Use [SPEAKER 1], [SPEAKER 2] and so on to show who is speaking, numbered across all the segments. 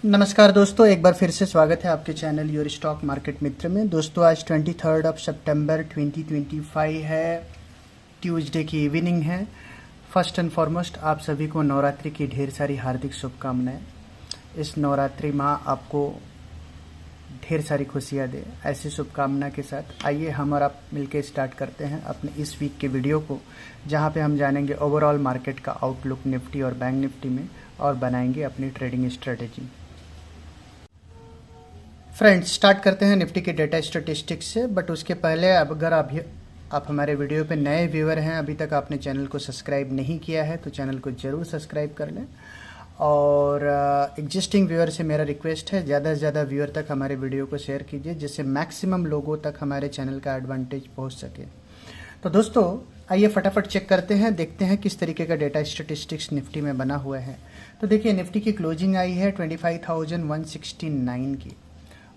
[SPEAKER 1] नमस्कार दोस्तों, एक बार फिर से स्वागत है आपके चैनल योर स्टॉक मार्केट मित्र में। दोस्तों आज 23 सितंबर 2025 है, ट्यूसडे की इवनिंग है। फर्स्ट एंड फॉरमोस्ट आप सभी को नवरात्रि की ढेर सारी हार्दिक शुभकामनाएं। इस नवरात्रि माँ आपको ढेर सारी खुशियाँ दे, ऐसी शुभकामना के साथ आइए हम और आप मिलकर स्टार्ट करते हैं अपने इस वीक के वीडियो को, जहाँ पे हम जानेंगे ओवरऑल मार्केट का आउटलुक निफ्टी और बैंक निफ्टी में और बनाएंगे अपनी ट्रेडिंग स्ट्रेटेजी। फ्रेंड्स स्टार्ट करते हैं निफ्टी के डेटा स्टैटिस्टिक्स से, बट उसके पहले अगर आप हमारे वीडियो पे नए व्यूअर हैं, अभी तक आपने चैनल को सब्सक्राइब नहीं किया है तो चैनल को ज़रूर सब्सक्राइब कर लें। और एग्जिस्टिंग व्यूअर से मेरा रिक्वेस्ट है ज़्यादा से ज़्यादा व्यूअर तक हमारे वीडियो को शेयर कीजिए, जिससे मैक्सिमम लोगों तक हमारे चैनल का एडवांटेज पहुँच सके। तो दोस्तों आइए फटाफट चेक करते हैं, देखते हैं किस तरीके का डेटा स्टैटिस्टिक्स निफ्टी में बना हुआ है। तो देखिए निफ्टी की क्लोजिंग आई है 25,169 की,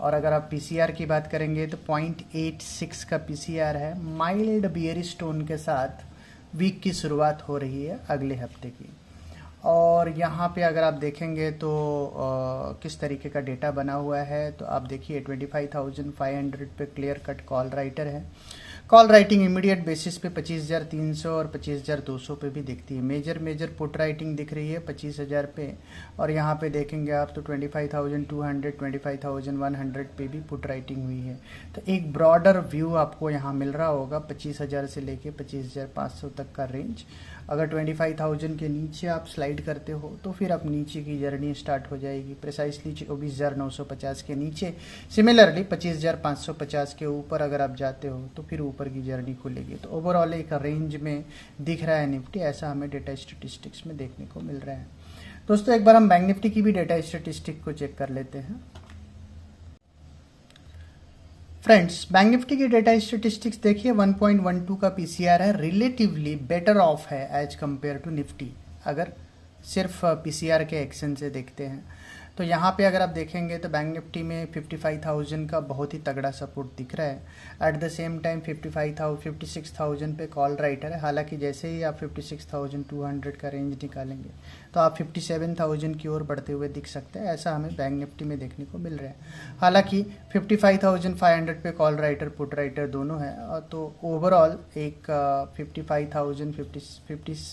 [SPEAKER 1] और अगर आप पीसीआर की बात करेंगे तो 0.86 का पीसीआर है। माइल्ड बियरिश टोन के साथ वीक की शुरुआत हो रही है अगले हफ्ते की। और यहाँ पे अगर आप देखेंगे तो किस तरीके का डेटा बना हुआ है, तो आप देखिए 25,500 पे क्लियर कट कॉल राइटर है। कॉल राइटिंग इमीडिएट बेसिस पे 25,300 और 25,200 पे भी दिखती है। मेजर पुट राइटिंग दिख रही है 25,000 पे, और यहाँ पे देखेंगे आप तो 25,200 25,100 पे भी पुट राइटिंग हुई है। तो एक ब्रॉडर व्यू आपको यहाँ मिल रहा होगा 25,000 से लेके 25,500 तक का रेंज। अगर 25,000 के नीचे आप स्लाइड करते हो तो फिर अब नीचे की जर्नी स्टार्ट हो जाएगी, प्रिसाइसली 24,950 के नीचे। सिमिलरली 25,550 के ऊपर अगर आप जाते हो तो फिर ऊपर की जर्नी खुलेगी। तो ओवरऑल एक रेंज में दिख रहा है निफ्टी, ऐसा हमें डेटा स्टैटिस्टिक्स में देखने को मिल रहा है। दोस्तों एक बार हम बैंक निफ्टी की भी डेटा स्टैटिस्टिक को चेक कर लेते हैं। फ्रेंड्स बैंक निफ्टी की डेटा स्टैटिस्टिक्स देखिए 1.12 का पीसीआर है, रिलेटिवली बेटर ऑफ है एज कंपेयर टू निफ्टी। अगर सिर्फ पीसीआर के एक्शन से देखते हैं तो यहाँ पे अगर आप देखेंगे तो बैंक निफ्टी में 55,000 का बहुत ही तगड़ा सपोर्ट दिख रहा है। एट द सेम टाइम 56,000 पे कॉल राइटर है। हालांकि जैसे ही आप 56,200 का रेंज निकालेंगे तो आप 57,000 की ओर बढ़ते हुए दिख सकते हैं, ऐसा हमें बैंक निफ्टी में देखने को मिल रहा है। हालांकि 55,500 पे कॉल राइटर पुट राइटर दोनों है, तो ओवरऑल एक 55,700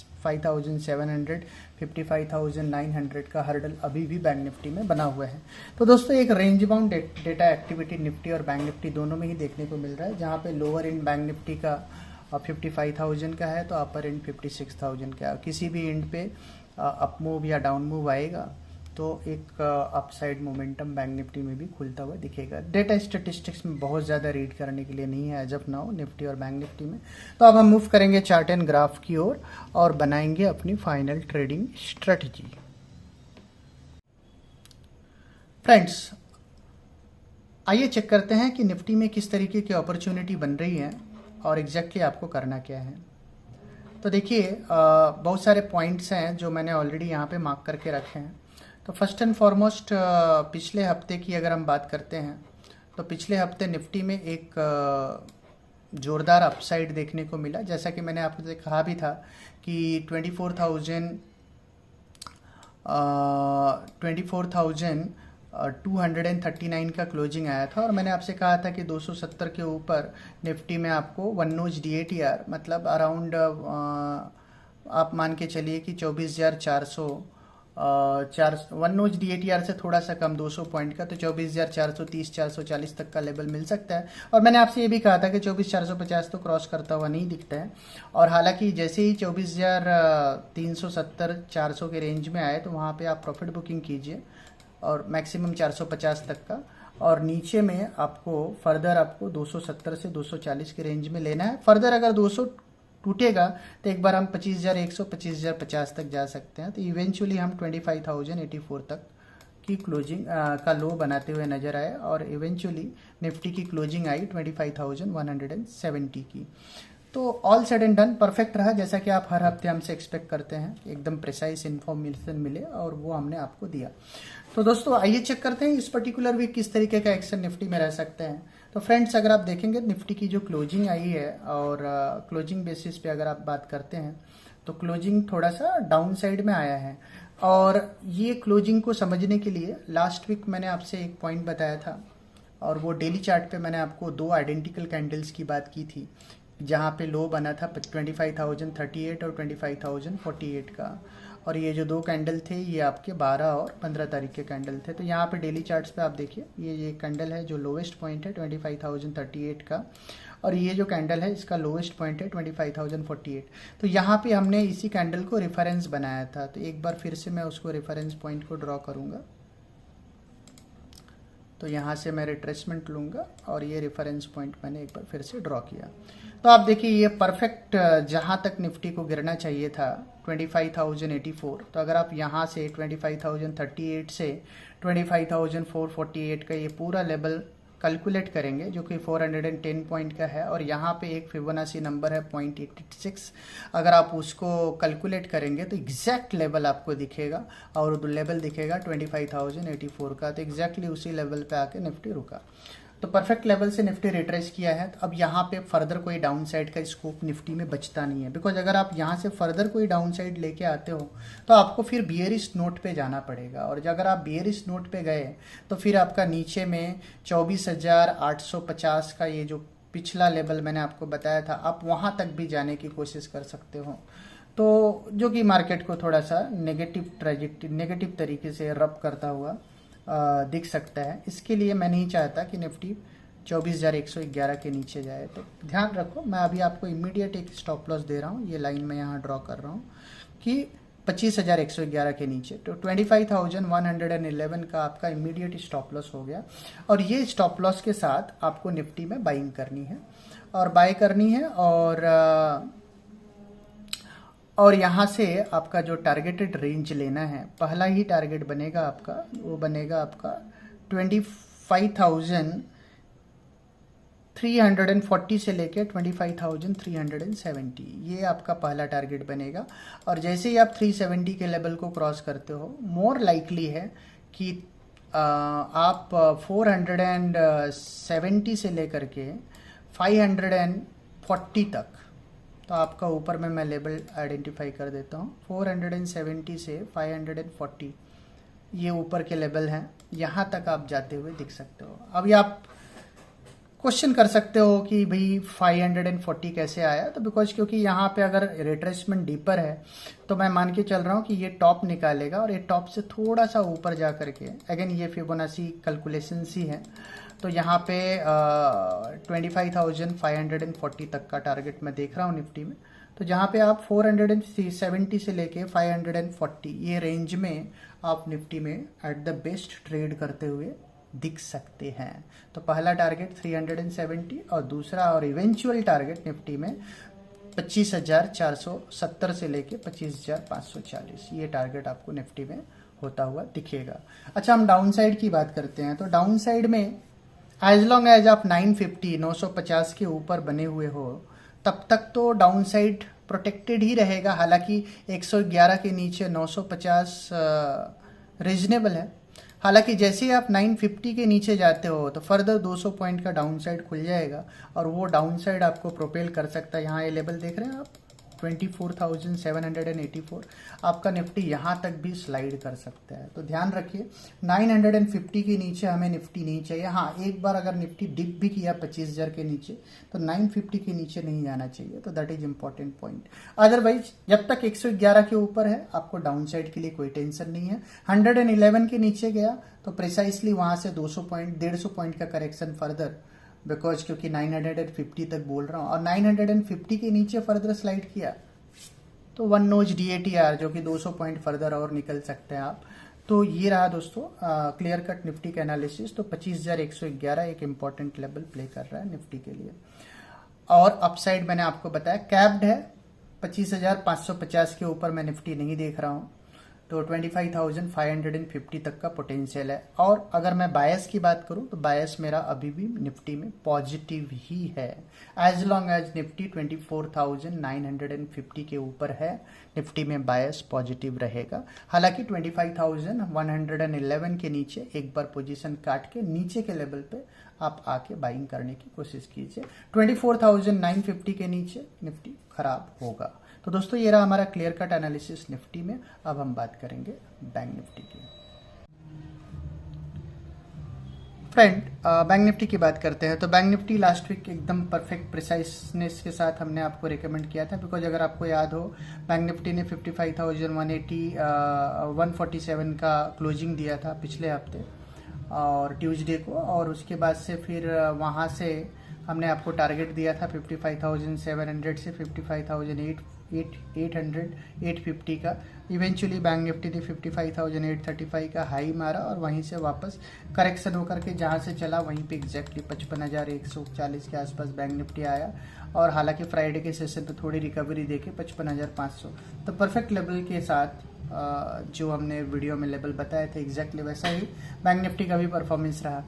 [SPEAKER 1] 55,900 का हर्डल अभी भी बैंक निफ्टी में बना हुआ है। तो दोस्तों एक range bound data activity Nifty और बैंक निफ्टी दोनों में ही देखने को मिल रहा है, जहाँ पे लोअर एंड बैंक निफ्टी का 55,000 का है तो अपर एंड 56,000 का है। किसी भी एंड पे अप मूव या डाउन मूव आएगा तो एक अपसाइड मोमेंटम बैंक निफ्टी में भी खुलता हुआ दिखेगा। डेटा स्टैटिस्टिक्स में बहुत ज़्यादा रीड करने के लिए नहीं है एज ऑफ नाउ निफ्टी और बैंक निफ्टी में। तो अब हम मूव करेंगे चार्ट एंड ग्राफ की ओर और बनाएंगे अपनी फाइनल ट्रेडिंग स्ट्रेटजी। फ्रेंड्स आइए चेक करते हैं कि निफ्टी में किस तरीके की अपॉर्चुनिटी बन रही है और एग्जैक्टली आपको करना क्या है। तो देखिए बहुत सारे पॉइंट्स हैं जो मैंने ऑलरेडी यहाँ पे मार्क करके रखे हैं। तो फर्स्ट एंड फॉरमोस्ट पिछले हफ्ते की अगर हम बात करते हैं तो पिछले हफ्ते निफ्टी में एक ज़ोरदार अपसाइड देखने को मिला, जैसा कि मैंने आपसे कहा भी था कि 24,239 का क्लोजिंग आया था, और मैंने आपसे कहा था कि 270 के ऊपर निफ्टी में आपको वन नोज डीएटीआर मतलब अराउंड आप मान के चलिए कि 24,400 वन नोज डीएटीआर से थोड़ा सा कम 200 पॉइंट का, तो 24,430 440 तक का लेवल मिल सकता है। और मैंने आपसे ये भी कहा था कि 24,450 तो क्रॉस करता हुआ नहीं दिखता है। और हालांकि जैसे ही 24,370 400 के रेंज में आए तो वहाँ पे आप प्रॉफिट बुकिंग कीजिए और मैक्सिमम 450 तक का, और नीचे में आपको फर्दर आपको 270 से 240 के रेंज में लेना है। फर्दर अगर 200 टूटेगा तो एक बार हम 25,100 25,050 तक जा सकते हैं। तो इवेंचुअली हम 25,084 तक की क्लोजिंग का लो बनाते हुए नजर आए, और इवेंचुअली निफ्टी की क्लोजिंग आई 25,170 की। तो all said and done perfect रहा, जैसा कि आप हर हफ्ते हमसे एक्सपेक्ट करते हैं, एकदम प्रिसाइज इन्फॉर्मेशन मिले और वो हमने आपको दिया। तो दोस्तों आइए चेक करते हैं इस पर्टिकुलर वीक किस तरीके का एक्शन निफ्टी में रह सकते हैं। तो फ्रेंड्स अगर आप देखेंगे निफ्टी की जो क्लोजिंग आई है और क्लोजिंग बेसिस पे अगर आप बात करते हैं तो क्लोजिंग थोड़ा सा डाउन साइड में आया है। और ये क्लोजिंग को समझने के लिए लास्ट वीक मैंने आपसे एक पॉइंट बताया था, और वो डेली चार्ट पे मैंने आपको दो आइडेंटिकल कैंडल्स की बात की थी, जहाँ पे लो बना था 25,038 और 25,048 का, और ये जो दो कैंडल थे ये आपके 12 और 15 तारीख के कैंडल थे। तो यहाँ पे डेली चार्ट्स पे आप देखिए, ये कैंडल है जो लोवेस्ट पॉइंट है 25,038 का, और ये जो कैंडल है इसका लोवेस्ट पॉइंट है 25,048। तो यहाँ पे हमने इसी कैंडल को रेफरेंस बनाया था। तो एक बार फिर से मैं उसको रेफरेंस पॉइंट को ड्रॉ करूँगा। तो यहाँ से मैं रिट्रेसमेंट लूँगा और ये रेफरेंस पॉइंट मैंने एक बार फिर से ड्रॉ किया। तो आप देखिए ये परफेक्ट जहाँ तक निफ्टी को गिरना चाहिए था 25,084, तो अगर आप यहाँ से 25,038 से 25,448 का ये पूरा लेवल कैलकुलेट करेंगे, जो कि 410 पॉइंट का है, और यहाँ पे एक फिबोनाची नंबर है 0.86, अगर आप उसको कैलकुलेट करेंगे तो एग्जैक्ट लेवल आपको दिखेगा, और लेवल दिखेगा 25,084 का। तो एग्जैक्टली उसी लेवल पे आके निफ्टी रुका। तो परफेक्ट लेवल से निफ्टी रिट्रेस किया है। तो अब यहाँ पे फर्दर कोई डाउन साइड का स्कोप निफ्टी में बचता नहीं है, बिकॉज अगर आप यहाँ से फर्दर कोई डाउन साइड लेके आते हो तो आपको फिर बियरिश नोट पे जाना पड़ेगा, और अगर आप बियरिश नोट पे गए तो फिर आपका नीचे में 24,850 का ये जो पिछला लेवल मैंने आपको बताया था, आप वहाँ तक भी जाने की कोशिश कर सकते हो। तो जो कि मार्केट को थोड़ा सा नेगेटिव तरीके से रब करता हुआ दिख सकता है। इसके लिए मैं नहीं चाहता कि निफ्टी 24,111 के नीचे जाए। तो ध्यान रखो, मैं अभी आपको इमीडिएट एक स्टॉप लॉस दे रहा हूँ, ये लाइन मैं यहाँ ड्रॉ कर रहा हूँ कि 25,111 के नीचे। तो 25,111 का आपका इमीडिएट स्टॉप लॉस हो गया, और ये स्टॉप लॉस के साथ आपको निफ्टी में बाइंग करनी है, और बाय करनी है। और यहाँ से आपका जो टारगेटेड रेंज लेना है, पहला ही टारगेट बनेगा आपका, वो बनेगा आपका 25,340 से लेके 25,370, ये आपका पहला टारगेट बनेगा। और जैसे ही आप 370 के लेवल को क्रॉस करते हो, मोर लाइकली है कि आप 470 से लेकर के 540 तक, तो आपका ऊपर में मैं लेवल आइडेंटिफाई कर देता हूँ। 470 से 540 ये ऊपर के लेवल हैं, यहाँ तक आप जाते हुए दिख सकते हो। अभी आप क्वेश्चन कर सकते हो कि भाई 540 कैसे आया, तो बिकॉज क्योंकि यहाँ पे अगर रिट्रेसमेंट डीपर है तो मैं मान के चल रहा हूँ कि ये टॉप निकालेगा, और ये टॉप से थोड़ा सा ऊपर जा करके, अगेन ये फिबोनाची कैलकुलेशन ही है, तो यहाँ पे 25,540 तक का टारगेट मैं देख रहा हूँ निफ्टी में। तो जहाँ पे आप 470 से लेके 540 ये रेंज में आप निफ्टी में एट द बेस्ट ट्रेड करते हुए दिख सकते हैं। तो पहला टारगेट 370, और दूसरा और इवेंचुअल टारगेट निफ्टी में 25,470 से लेके 25,540, ये टारगेट आपको निफ्टी में होता हुआ दिखेगा। अच्छा, हम डाउन साइड की बात करते हैं। तो डाउन साइड में एज लॉन्ग एज आप 950 के ऊपर बने हुए हो, तब तक तो डाउन साइड प्रोटेक्टेड ही रहेगा। हालांकि 111 के नीचे 950 रीजनेबल है। हालांकि जैसे ही आप 950 के नीचे जाते हो तो फर्दर 200 पॉइंट का डाउन साइड खुल जाएगा, और वो डाउन साइड आपको प्रोपेल कर सकता है। यहाँ ये लेवल देख रहे हैं आप 24,784, आपका निफ्टी यहाँ तक भी स्लाइड कर सकता है। तो ध्यान रखिए 950 के नीचे हमें निफ्टी नहीं चाहिए। हाँ, एक बार अगर निफ्टी डिप भी किया 25,000 के नीचे तो 950 के नीचे नहीं जाना चाहिए। तो that is important point. Otherwise जब तक 111 के ऊपर है आपको डाउन साइड के लिए कोई टेंशन नहीं है। 111 के नीचे गया तो प्रिसाइसली वहां से 200 पॉइंट 150 पॉइंट का करेक्शन फर्दर, बिकॉज क्योंकि 950 तक बोल रहा हूँ, और 950 के नीचे फर्दर स्लाइड किया तो वन नोज DATR जो कि 200 पॉइंट फर्दर और निकल सकते हैं आप। तो ये रहा दोस्तों क्लियर कट निफ्टी का एनालिसिस। तो 25,111 एक इंपॉर्टेंट लेवल प्ले कर रहा है निफ्टी के लिए, और अपसाइड मैंने आपको बताया कैप्ड है 25,550 के ऊपर मैं निफ्टी नहीं देख रहा हूँ। तो 25,550 तक का पोटेंशियल है। और अगर मैं बायस की बात करूं तो बायस मेरा अभी भी निफ्टी में पॉजिटिव ही है। एज लॉन्ग एज निफ्टी 24,950 के ऊपर है, निफ्टी में बायस पॉजिटिव रहेगा। हालांकि 25,111 के नीचे एक बार पोजीशन काट के नीचे के लेवल पे आप आके बाइंग करने की कोशिश कीजिए। 24,950 के नीचे निफ्टी खराब होगा। तो दोस्तों ये रहा हमारा क्लियर कट एनालिसिस निफ्टी में। अब हम बात करेंगे बैंक निफ्टी की। फ्रेंड, बैंक निफ्टी की बात करते हैं तो बैंक निफ्टी लास्ट वीक एकदम परफेक्ट प्रिसाइसनेस के साथ हमने आपको रिकमेंड किया था, बिकॉज अगर आपको याद हो बैंक निफ्टी ने 55,180 147 का क्लोजिंग दिया था पिछले हफ्ते और ट्यूसडे को, और उसके बाद से फिर वहाँ से हमने आपको टारगेट दिया था 55,700 से 55,850 का। इवेंचुअली बैंक निफ्टी ने 55,835 का हाई मारा और वहीं से वापस करेक्शन होकर के जहां से चला वहीं पे एग्जैक्टली 55,140 के आसपास बैंक निफ्टी आया, और हालांकि फ्राइडे के सेशन पे थोड़ी रिकवरी देके 55,500, तो परफेक्ट लेवल के साथ जो हमने वीडियो में लेवल बताए थे एग्जैक्टली वैसा ही बैंक निफ्टी का भी परफॉर्मेंस रहा।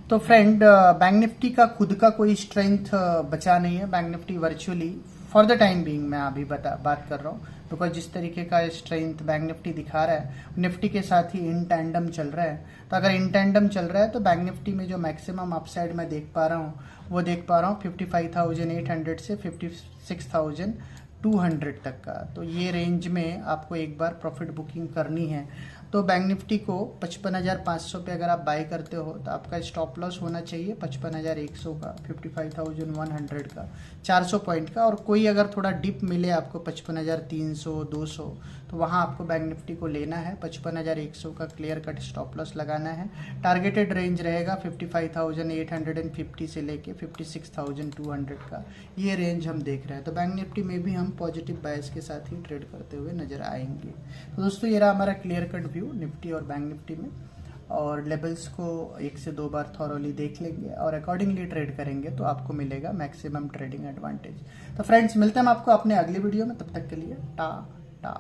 [SPEAKER 1] तो फ्रेंड, बैंक निफ्टी का खुद का कोई स्ट्रेंथ बचा नहीं है। Bank Nifty virtually for the time being, मैं अभी बात कर रहा हूँ, बिकॉज जिस तरीके का स्ट्रेंथ बैंक निफ्टी दिखा रहा है निफ्टी के साथ ही इन टैंडम चल रहा है। तो अगर इन टैंडम चल रहा है तो बैंक निफ्टी में जो मैक्सिमम अपसाइड मैं देख पा रहा हूँ वो देख पा रहा हूँ 55,800 से 56,200 तक का। तो ये रेंज में आपको एक बार प्रॉफिट बुकिंग करनी है। तो बैंक निफ्टी को 55,500 पे अगर आप बाय करते हो तो आपका स्टॉप लॉस होना चाहिए 55,100 का, 55,100 का, 400 पॉइंट का। और कोई अगर थोड़ा डिप मिले आपको 55,300 200 तो वहाँ आपको बैंक निफ्टी को लेना है। 55,100 का क्लियर कट स्टॉप लॉस लगाना है। टारगेटेड रेंज रहेगा 55,850 से लेके 56,200 का, ये रेंज हम देख रहे हैं। तो बैंक निफ्टी में भी हम पॉजिटिव बायस के साथ ही ट्रेड करते हुए नजर आएंगे। तो दोस्तों ये रहा हमारा क्लियर कट व्यू निफ्टी और बैंक निफ्टी में, और लेवल्स को 1 से 2 बार थॉरोली देख लेंगे और अकॉर्डिंगली ट्रेड करेंगे तो आपको मिलेगा मैक्सिमम ट्रेडिंग एडवांटेज। तो फ्रेंड्स, मिलते हैं हम आपको अपने अगली वीडियो में, तब तक के लिए टा टा।